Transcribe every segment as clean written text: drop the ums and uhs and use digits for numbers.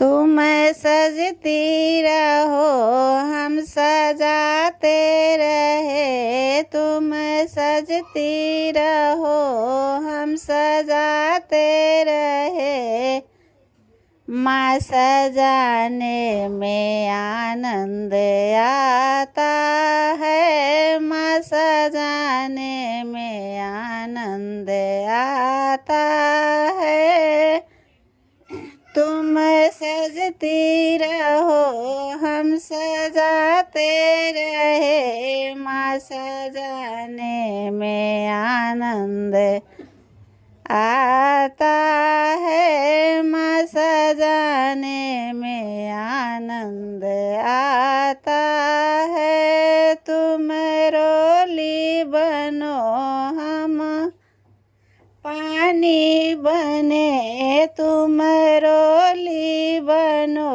तुम सजती रहो हम सजाते रहे, तुम सजती रहो हम सजाते रहे। माँ सजाने में आनंद आता है, माँ सजाने में आनंद आता है। तुम सजती रहो हम सजाते रहे, माँ सजाने में आनंद आता है, माँ सजाने में आनंद आता है। तुम रोली बनो हम पानी बने, तुम रोली बनो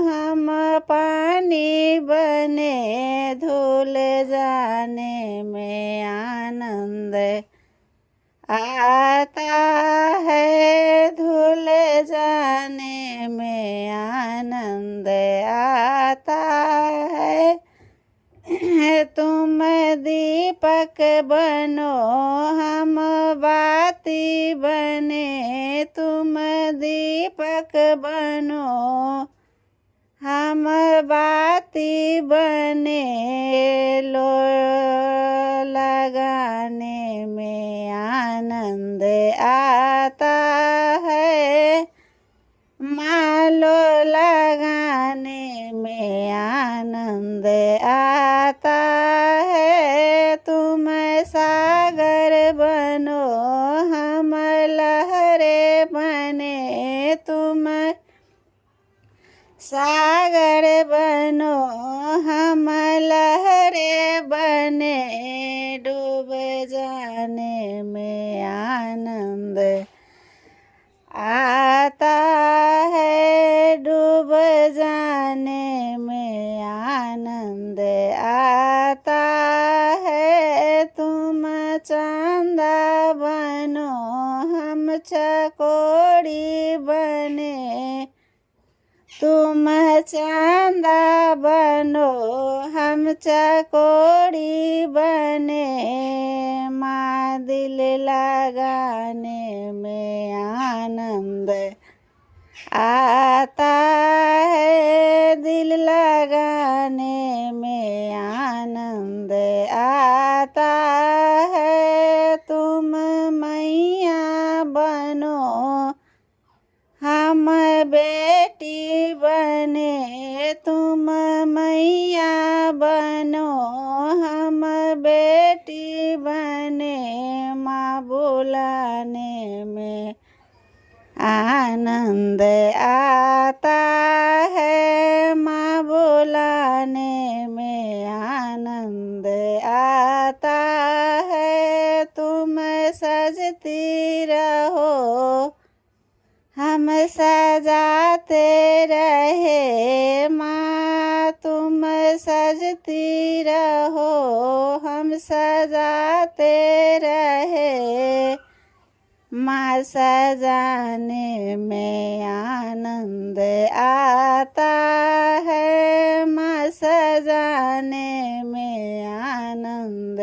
हम पानी बने। धुल जाने में आनंद आता है, धुल जाने में आनंद आता है। तुम दीपक बनो हम बाती बने, तुम दीपक बनो हम बाती बने। लो लगाने में आनंद आता है, मालो लगाने में आनंद आता है। तुम सागर बनो हम लहरें बने, तुम सागर बनो हम लहरें बने। डूब जाने में आनंद आता है, डूब जाने में आनंद आता है। तुम चांदा बनो हम चकोरी बने, तुम चांदा बनो हम चकोरी बने। माँ दिल लगाने में आनंद आता है, दिल लगाने में आनंद आता है। तुम मैया बनो हम बेटी बने, तुम मैया बनो हम बेटी बने। माँ बुलाने में आनंद आता है, माँ बुलाने में आनंद आता है। तुम सजती रहो हम सजाते रहे, माँ तुम सजती रहो हम सजाते रहे। माँ सजाने में आनंद आता है, माँ सजाने में आनंद